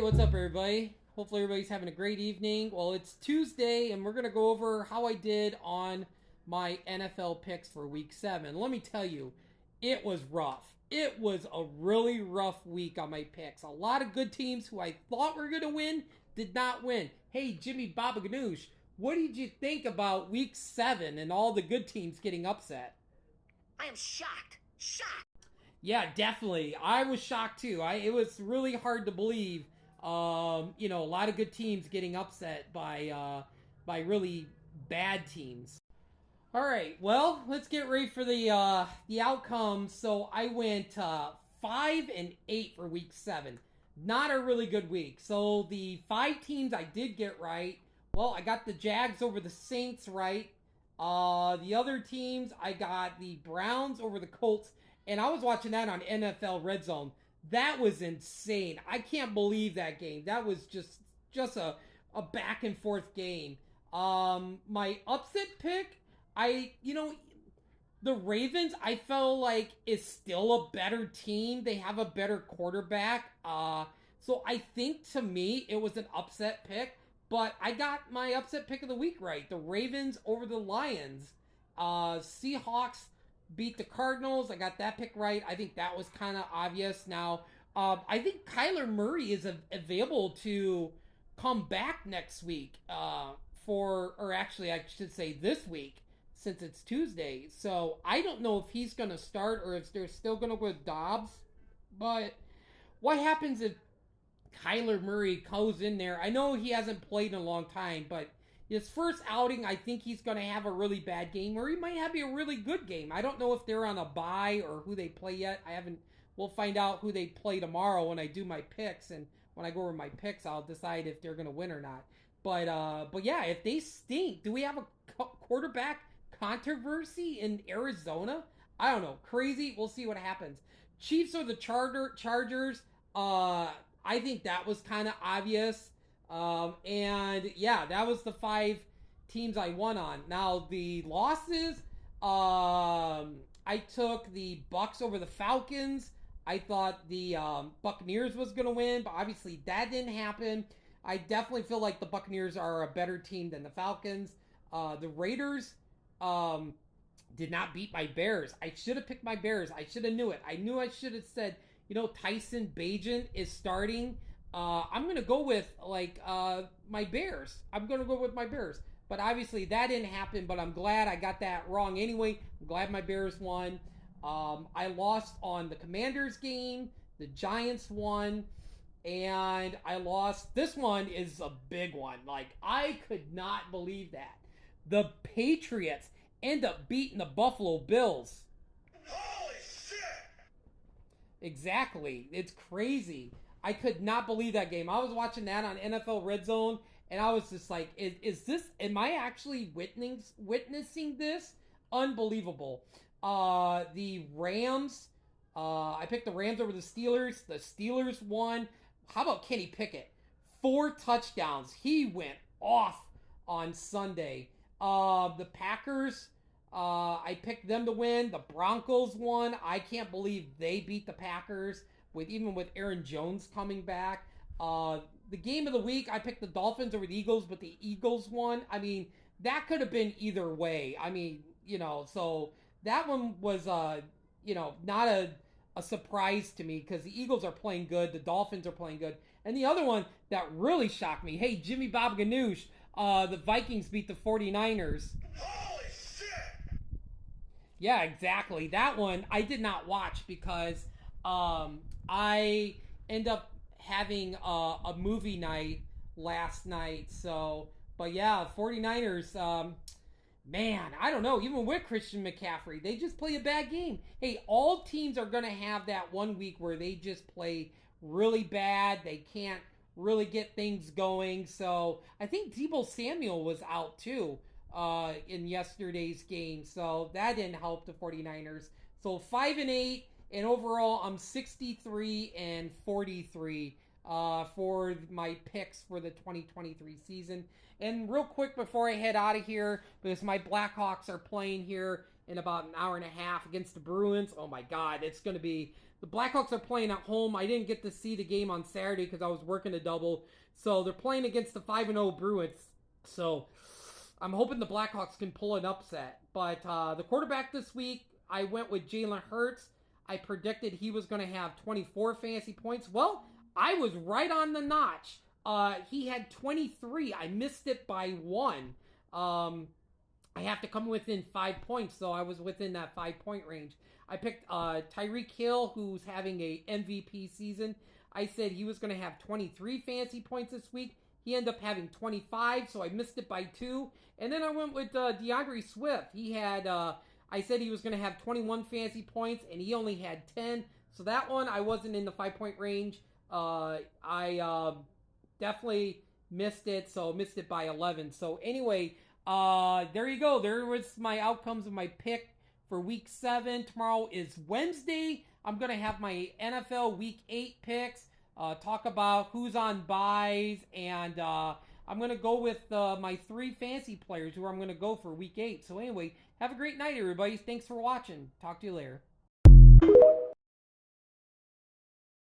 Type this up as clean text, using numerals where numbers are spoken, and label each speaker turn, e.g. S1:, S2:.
S1: what's up, everybody? Hopefully, everybody's having a great evening. Well, it's Tuesday, and we're going to go over how I did on my NFL picks for week 7. Let me tell you, it was rough. It was a really rough week on my picks. A lot of good teams who I thought were going to win did not win. Hey, Jimmy Baba Ganoush, what did you think about week 7 and all the good teams getting upset?
S2: I am shocked. Shocked.
S1: Yeah, definitely. I was shocked too. It was really hard to believe. A lot of good teams getting upset by really bad teams. All right, well, let's get ready for the outcome. So I went 5-8 for week 7. Not a really good week. So the 5 teams I did get right. Well, I got the Jags over the Saints right. The other teams, I got the Browns over the Colts, and I was watching that on NFL Red Zone. That was insane. I can't believe that game. That was just a back and forth game. My upset pick, the Ravens, I felt like is still a better team. They have a better quarterback. So I think to me it was an upset pick, but I got my upset pick of the week right. The Ravens over the Lions. Seahawks beat the Cardinals. I got that pick right. I think that was kind of obvious. Now, I think Kyler Murray is available to come back next week or actually, I should say this week since it's Tuesday. So I don't know if he's going to start or if they're still going to go with Dobbs. But what happens if Kyler Murray goes in there? I know he hasn't played in a long time, but his first outing, I think he's going to have a really bad game, or he might have a really good game. I don't know if they're on a bye or who they play yet. I haven't. We'll find out who they play tomorrow when I do my picks, and when I go over my picks, I'll decide if they're going to win or not. But yeah, if they stink, do we have a quarterback controversy in Arizona? I don't know. Crazy. We'll see what happens. Chiefs or the Chargers. I think that was kind of obvious. And yeah, that was the 5 teams I won on. Now the losses, I took the Bucks over the Falcons. I thought the Buccaneers was going to win, but obviously that didn't happen. I definitely feel like the Buccaneers are a better team than the Falcons. The Raiders did not beat my Bears. I should have picked my Bears. I should have knew it. I knew I should have said, Tyson Bagent is starting. I'm going to go with my Bears. I'm going to go with my Bears. But obviously that didn't happen, but I'm glad I got that wrong anyway. I'm glad my Bears won. I lost on the Commanders game. The Giants won. And I lost. This one is a big one. Like, I could not believe that. The Patriots end up beating the Buffalo Bills.
S2: Holy shit!
S1: Exactly. It's crazy. I could not believe that game. I was watching that on NFL Red Zone, and I was just like, is this, am I actually witnessing this? Unbelievable. The Rams, I picked the Rams over the Steelers. The Steelers won. How about Kenny Pickett? 4 touchdowns. He went off on Sunday. The Packers, I picked them to win. The Broncos won. I can't believe they beat the Packers even with Aaron Jones coming back. The game of the week, I picked the Dolphins over the Eagles, but the Eagles won. I mean, that could have been either way. I mean, so that one was, not a surprise to me because the Eagles are playing good, the Dolphins are playing good. And the other one that really shocked me, hey, Jimmy Bob Ganoush, the Vikings beat the 49ers.
S2: Holy shit!
S1: Yeah, exactly. That one I did not watch because I end up having a movie night last night. So, but yeah, 49ers, man, I don't know. Even with Christian McCaffrey, they just play a bad game. Hey, all teams are going to have that one week where they just play really bad. They can't really get things going. So I think Deebo Samuel was out too in yesterday's game. So that didn't help the 49ers. So 5-8. And overall, I'm 63-43 for my picks for the 2023 season. And real quick before I head out of here, because my Blackhawks are playing here in about an hour and a half against the Bruins. Oh my God, it's going to be... The Blackhawks are playing at home. I didn't get to see the game on Saturday because I was working a double. So they're playing against the 5-0 Bruins. So I'm hoping the Blackhawks can pull an upset. But the quarterback this week, I went with Jalen Hurts. I predicted he was going to have 24 fantasy points. Well, I was right on the notch. He had 23. I missed it by 1. I have to come within 5 points, so I was within that 5-point range. I picked Tyreek Hill, who's having a MVP season. I said he was going to have 23 fantasy points this week. He ended up having 25, so I missed it by 2. And then I went with DeAndre Swift. He had, I said he was going to have 21 fantasy points, and he only had 10. So that one, I wasn't in the 5-point range. I definitely missed it, so missed it by 11. So anyway, there you go. There was my outcomes of my pick for Week 7. Tomorrow is Wednesday. I'm going to have my NFL Week 8 picks, talk about who's on buys, and I'm going to go with my 3 fantasy players who I'm going to go for Week 8. So anyway, have a great night, everybody. Thanks for watching. Talk to you later.